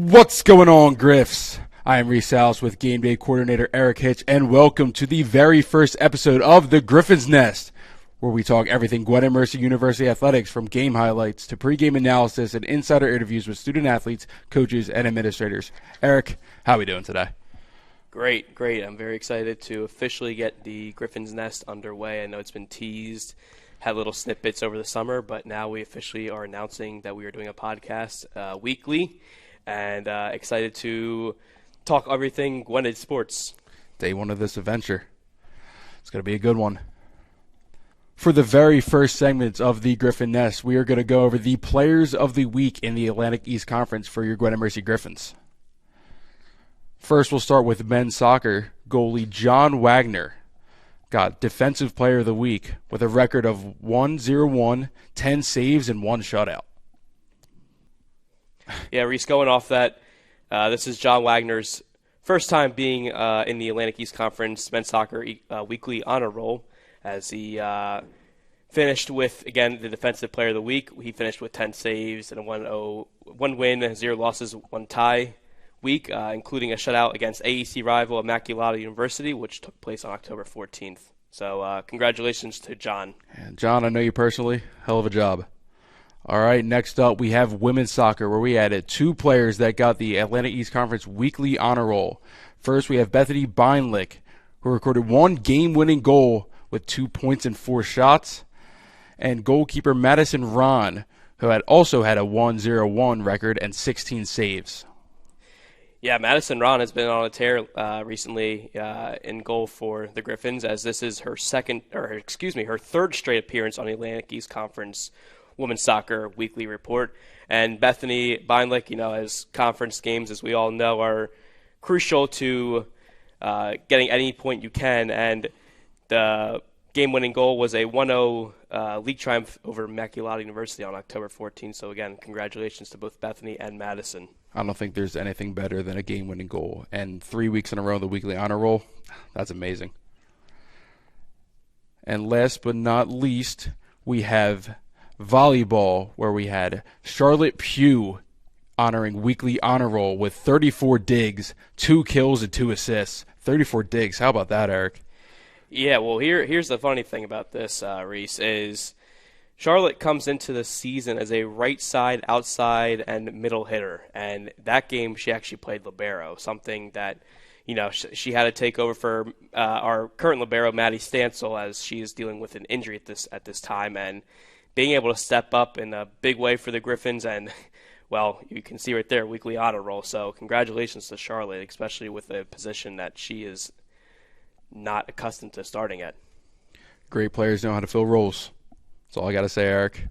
What's going on, Griffs? I am Reese House with Game Day Coordinator Eric Hitch, and welcome to the very first episode of the Griffins Nest, where we talk everything Gwinnett Mercer University athletics, from game highlights to pregame analysis and insider interviews with student athletes, coaches, and administrators. Eric, how are we doing today? Great. I'm very excited to officially get the Griffins Nest underway. I know it's been teased, had little snippets over the summer, but now we officially are announcing that we are doing a podcast weekly, and excited to talk everything Gwinnett sports. Day one of this adventure. It's going to be a good one. For the very first segment of the Griffin Nest, we are going to go over the players of the week in the Atlantic East Conference for your Gwinnett Mercy Griffins. First, we'll start with men's soccer. Goalie John Wagner got Defensive Player of the Week with a record of 1-0-1, 10 saves, and 1 shutout. Yeah, Reese, going off that, this is John Wagner's first time being in the Atlantic East Conference men's soccer weekly honor roll, as he finished with, again, the Defensive Player of the Week. He finished with 10 saves and a 1 win, 0 losses, 1 tie week, including a shutout against AEC rival Immaculata University, which took place on October 14th. So congratulations to John. And John, I know you personally. Hell of a job. All right, next up we have women's soccer, where we added 2 players that got the Atlantic East Conference weekly honor roll. First, we have Bethany Beinlich, who recorded 1 game-winning goal with 2 points and 4 shots, and goalkeeper Madison Ron, who had also had a 1-0-1 record and 16 saves. Yeah, Madison Ron has been on a tear recently in goal for the Griffins, as this is her third straight appearance on the Atlantic East Conference Women's Soccer Weekly Report. And Bethany Beinlich, as conference games, as we all know, are crucial to getting any point you can. And the game-winning goal was a 1-0 league triumph over Immaculata University on October 14th. So, again, congratulations to both Bethany and Madison. I don't think there's anything better than a game-winning goal. And 3 weeks in a row, the weekly honor roll, that's amazing. And last but not least, we have volleyball, where we had Charlotte Pugh honoring weekly honor roll with 34 digs, 2 kills, and 2 assists. 34 digs. How about that, Eric? Yeah, well, here's the funny thing about this, Reese, is Charlotte comes into the season as a right side, outside, and middle hitter. And that game, she actually played libero, something that, she had to take over for our current libero, Maddie Stansel, as she is dealing with an injury at this time. And being able to step up in a big way for the Griffins, and, well, you can see right there, weekly honor roll. So congratulations to Charlotte, especially with a position that she is not accustomed to starting at. Great players know how to fill roles. That's all I got to say, Eric.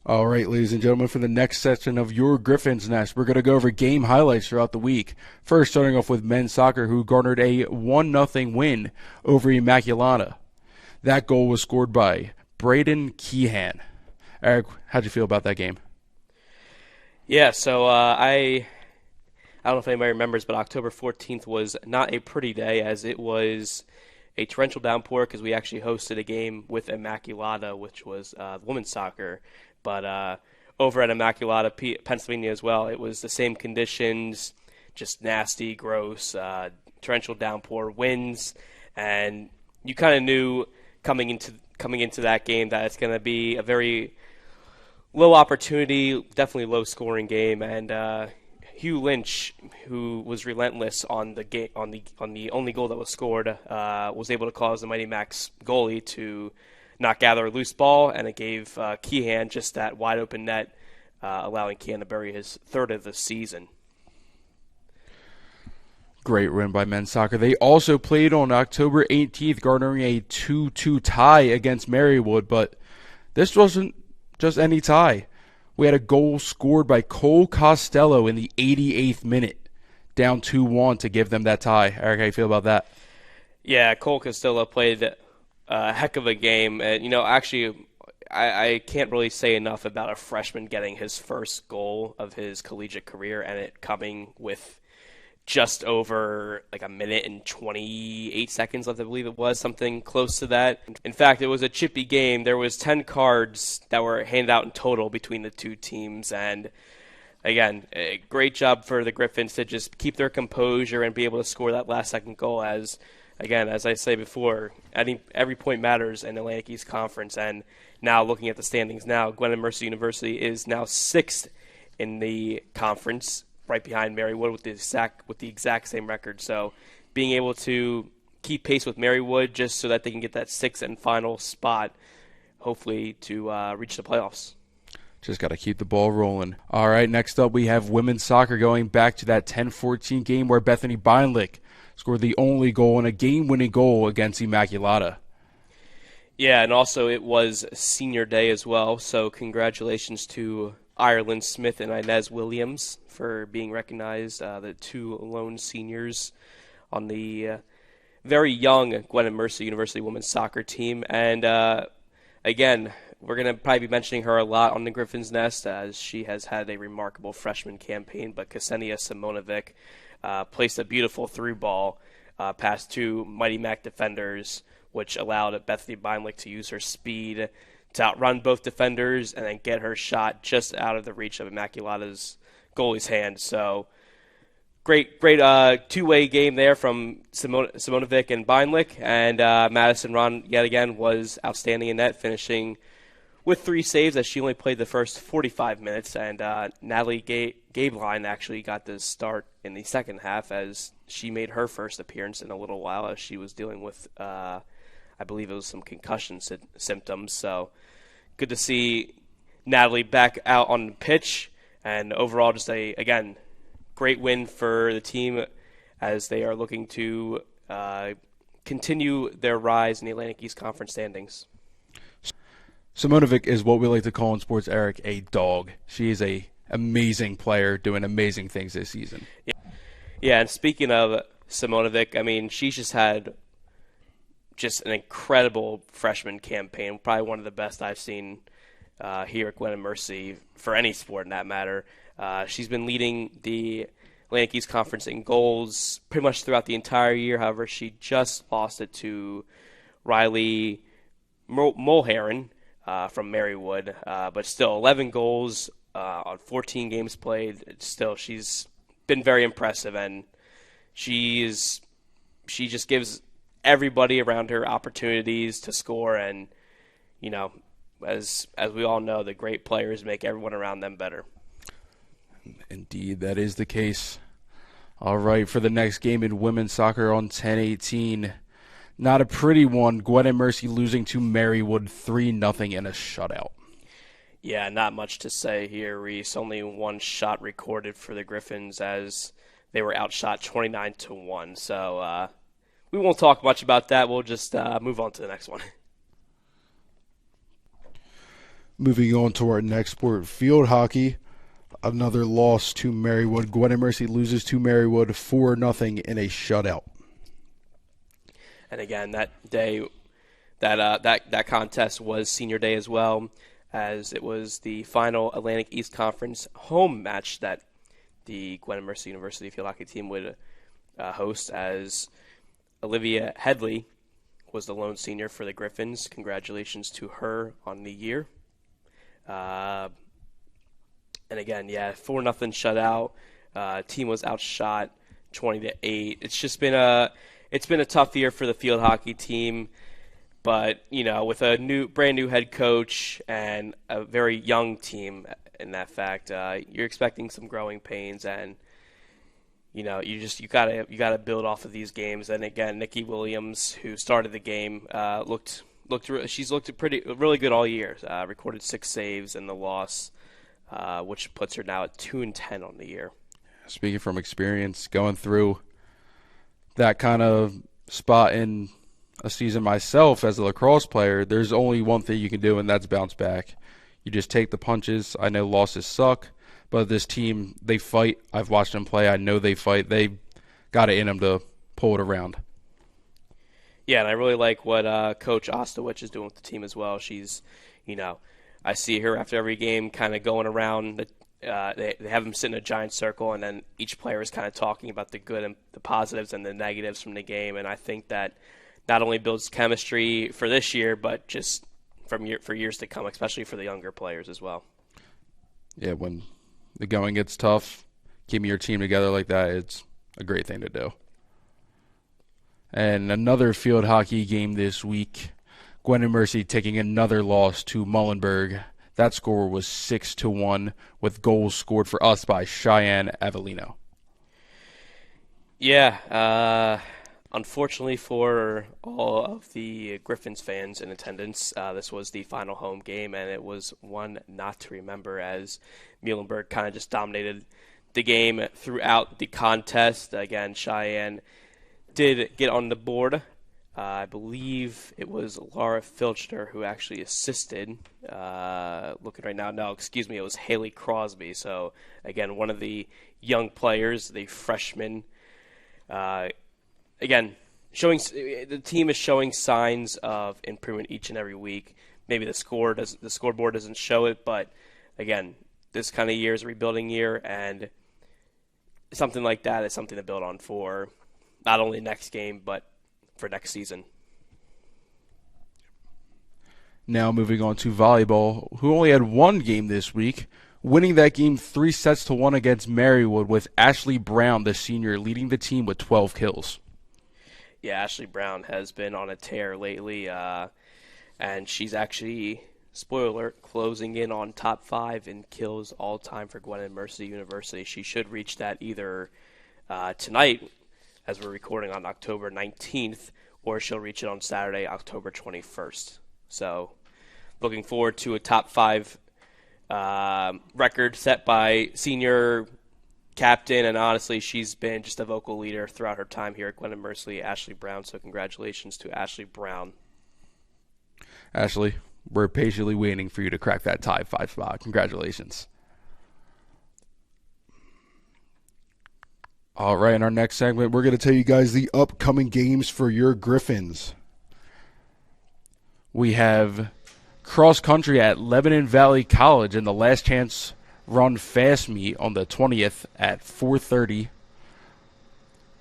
All right, ladies and gentlemen, for the next section of your Griffins Nest, we're going to go over game highlights throughout the week. First, starting off with men's soccer, who garnered a 1-0 win over Immaculata. That goal was scored by Braden Keehan. Eric, how'd you feel about that game? Yeah, so I don't know if anybody remembers, but October 14th was not a pretty day, as it was a torrential downpour, because we actually hosted a game with Immaculata, which was women's soccer. But over at Immaculata, Pennsylvania as well, it was the same conditions, just nasty, gross, torrential downpour, winds, and you kind of knew coming into that game that it's going to be a very low opportunity, definitely low scoring game. And Hugh Lynch, who was relentless on the only goal that was scored, was able to cause the Mighty Macs goalie to not gather a loose ball, and it gave Keehan just that wide open net, allowing Keehan to bury his 3rd of the season. Great win by men's soccer. They also played on October 18th, garnering a 2-2 tie against Marywood, but this wasn't just any tie. We had a goal scored by Cole Costello in the 88th minute, down 2-1 to give them that tie. Eric, how you feel about that? Yeah, Cole Costello played a heck of a game. And, actually, I can't really say enough about a freshman getting his first goal of his collegiate career, and it coming with just over like a minute and 28 seconds left, I believe it was, something close to that. In fact, it was a chippy game. There was 10 cards that were handed out in total between the two teams, and again, a great job for the Griffins to just keep their composure and be able to score that last second goal. As again, as I say before, I think every point matters in the Atlantic East Conference. And now looking at the standings now, Gwinnett Mercy University is now 6th in the conference, right behind Marywood with the exact same record. So being able to keep pace with Marywood just so that they can get that 6th and final spot, hopefully to reach the playoffs. Just got to keep the ball rolling. All right, next up we have women's soccer going back to that 10-14 game where Bethany Beinlich scored the only goal and a game-winning goal against Immaculata. Yeah, and also it was senior day as well, so congratulations to Ireland Smith and Inez Williams for being recognized, the two lone seniors on the very young Gwinnett Mercy University women's soccer team. And again, we're going to probably be mentioning her a lot on the Griffins Nest as she has had a remarkable freshman campaign, but Ksenia Simonovic placed a beautiful through ball past two Mighty Mac defenders, which allowed Bethany Beinlich to use her speed to outrun both defenders and then get her shot just out of the reach of Immaculata's goalie's hand. So great two-way game there from Simonovic and Beinlich, and Madison Ron yet again was outstanding in net, finishing with 3 saves as she only played the first 45 minutes, and Natalie Gabeline actually got the start in the second half as she made her first appearance in a little while as she was dealing with, I believe it was some concussion symptoms. So good to see Natalie back out on the pitch, and overall just again, great win for the team as they are looking to continue their rise in the Atlantic East Conference standings. Simonovic is what we like to call in sports, Eric, a dog. She is a amazing player doing amazing things this season. Yeah, and speaking of Simonovic, I mean, she's just had just an incredible freshman campaign, probably one of the best I've seen here at Gwinnett Mercy for any sport in that matter. She's been leading the Atlantic East Conference in goals pretty much throughout the entire year. However, she just lost it to Riley Mulheron from Marywood, but still 11 goals on 14 games played. Still, she's been very impressive, and she just gives everybody around her opportunities to score. And you know, as we all know, the great players make everyone around them better. Indeed, that is the case. All right, for the next game in women's soccer on 10-18. Not a pretty one. Gwinnett Mercy losing to Marywood 3-0 in a shutout. Yeah, not much to say here, Reese. Only one shot recorded for the Griffins as they were outshot 29-1. So we won't talk much about that. We'll just move on to the next one. Moving on to our next sport, field hockey. Another loss to Marywood. Gwinnett Mercy loses to Marywood 4-0 in a shutout. And again, that day, that contest was senior day as well, as it was the final Atlantic East Conference home match that the Gwinnett Mercy University field hockey team would host, as Olivia Headley was the lone senior for the Griffins. Congratulations to her on the year. And again, 4-0 shutout. Team was outshot 20-8. It's just been a tough year for the field hockey team, but you know, with a brand new head coach and a very young team in that fact, you're expecting some growing pains, and you know, you gotta build off of these games. And again, Nikki Williams, who started the game, she's looked really good all year. Recorded 6 saves in the loss, which puts her now at 2-10 on the year. Speaking from experience, going through that kind of spot in a season myself as a lacrosse player, there's only one thing you can do, and that's bounce back. You just take the punches. I know losses suck, but this team, they fight. I've watched them play. I know they fight. They got it in them to pull it around. Yeah, and I really like what Coach Ostowich is doing with the team as well. She's, I see her after every game kind of going around They have them sit in a giant circle, and then each player is kind of talking about the good and the positives and the negatives from the game. And I think that not only builds chemistry for this year, but just for years to come, especially for the younger players as well. Yeah, when the going gets tough, keeping your team together like that, it's a great thing to do. And another field hockey game this week, Gwen Mercy taking another loss to Muhlenberg. That score was 6-1, with goals scored for us by Cheyenne Avellino. Yeah, unfortunately for all of the Griffins fans in attendance, this was the final home game, and it was one not to remember as Muhlenberg kind of just dominated the game throughout the contest. Again, Cheyenne did get on the board. I believe it was Laura Filchner who actually assisted. Looking right now, no, excuse me, it was Haley Crosby. So, again, one of the young players, the freshman. Again, the team is showing signs of improvement each and every week. Maybe the scoreboard doesn't show it, but again, this kind of year is a rebuilding year, and something like that is something to build on for not only next game, but for next season. Now moving on to volleyball, who only had one game this week, winning that game 3-1 against Marywood, with Ashley Brown, the senior, leading the team with 12 kills. Yeah, Ashley Brown has been on a tear lately, and she's actually, spoiler alert, closing in on top 5 in kills all time for Gwen Mercy University. She should reach that either tonight, as we're recording on October 19th, or she'll reach it on Saturday, October 21st. So, looking forward to a top 5 record set by senior captain, and honestly, she's been just a vocal leader throughout her time here at Gwen Mercy, Ashley Brown. So, congratulations to Ashley Brown. Ashley, we're patiently waiting for you to crack that top 5 spot. Congratulations. All right, in our next segment, we're going to tell you guys the upcoming games for your Griffins. We have cross country at Lebanon Valley College in the Last Chance Run Fast Meet on the 20th at 4:30.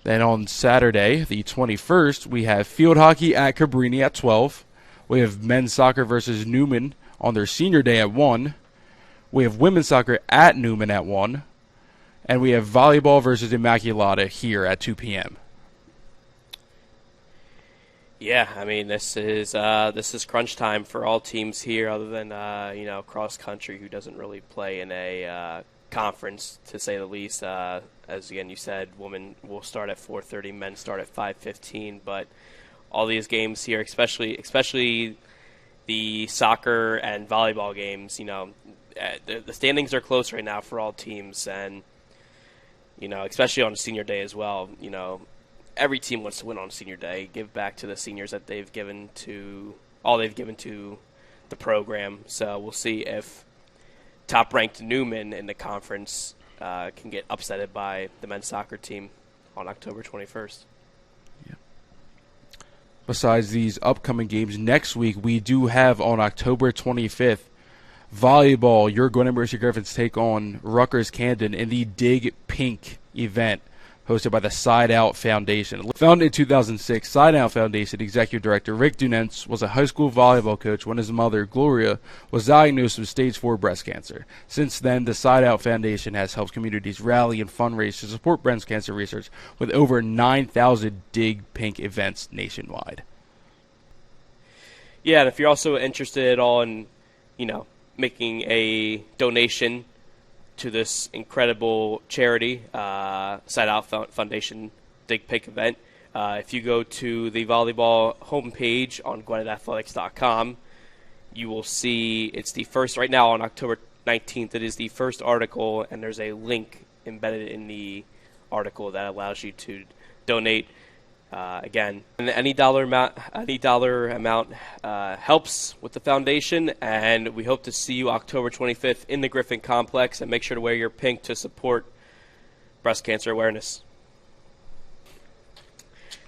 Then on Saturday, the 21st, we have field hockey at Cabrini at 12. We have men's soccer versus Newman on their senior day at 1. We have women's soccer at Newman at 1. And we have volleyball versus Immaculata here at 2 p.m. Yeah, I mean this is crunch time for all teams here, other than cross country, who doesn't really play in a conference, to say the least. As again you said, women will start at 4:30, men start at 5:15. But all these games here, especially the soccer and volleyball games, the standings are close right now for all teams, and especially on senior day as well. Every team wants to win on senior day, give back to the seniors that they've given to the program. So we'll see if top-ranked Newman in the conference can get upsetted by the men's soccer team on October 21st. Yeah. Besides these upcoming games, next week we do have on October 25th, volleyball. Your Gwen Mercy Griffins take on Rutgers Camden in the Dig Pink event, hosted by the Side Out Foundation. Founded in 2006, Side Out Foundation Executive Director Rick Dunentz was a high school volleyball coach when his mother, Gloria, was diagnosed with stage 4 breast cancer. Since then, the Side Out Foundation has helped communities rally and fundraise to support breast cancer research with over 9,000 Dig Pink events nationwide. Yeah, and if you're also interested at all in, making a donation to this incredible charity, Side Out Foundation Dig Pink event. If you go to the volleyball homepage on GwinnetAthletics.com, you will see it's the first, right now on October 19th, it is the first article, and there's a link embedded in the article that allows you to donate. Again, any dollar amount helps with the foundation, and we hope to see you October 25th in the Griffin Complex, and make sure to wear your pink to support breast cancer awareness.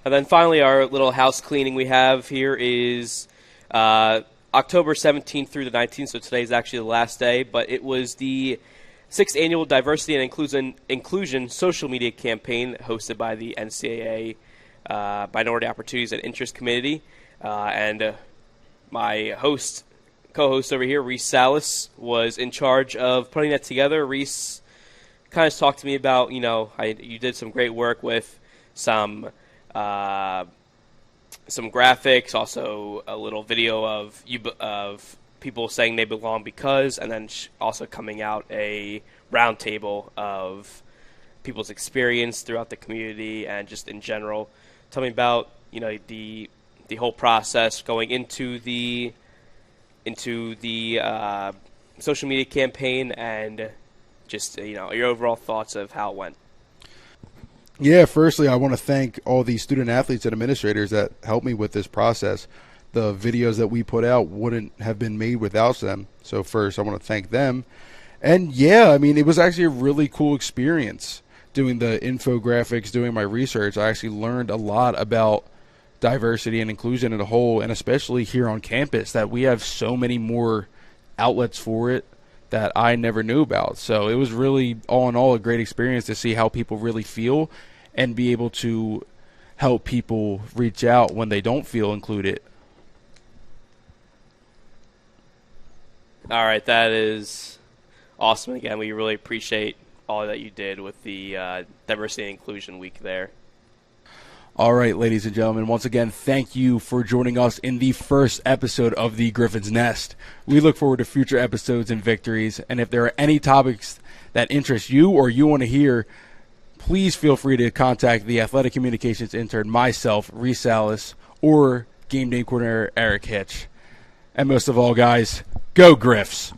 And then finally, our little house cleaning we have here is October 17th through the 19th, so today is actually the last day, but it was the 6th Annual Diversity and Inclusion Social Media Campaign hosted by the NCAA Minority Opportunities and Interest Committee. And my co-host over here, Reese Salas, was in charge of putting that together. Reese kind of talked to me about, you did some great work with some graphics, also a little video of people saying they belong because, and then also coming out a roundtable of people's experience throughout the community and just in general. Tell me about the whole process going into the social media campaign and just your overall thoughts of how it went. Yeah, firstly, I want to thank all the student athletes and administrators that helped me with this process. The videos that we put out wouldn't have been made without them. So first, I want to thank them. And yeah, I mean, it was actually a really cool experience doing the infographics, doing my research. I actually learned a lot about diversity and inclusion in a whole, and especially here on campus, that we have so many more outlets for it that I never knew about. So it was really, all in all, a great experience to see how people really feel and be able to help people reach out when they don't feel included. All right, that is awesome. Again, we really appreciate all that you did with the Diversity and Inclusion Week there. All right, ladies and gentlemen, once again, thank you for joining us in the first episode of the Griffins Nest. We look forward to future episodes and victories, and if there are any topics that interest you or you want to hear, please feel free to contact the athletic communications intern, myself, Reese Salas, or game day coordinator Eric Hitch. And most of all, guys, go Griffs!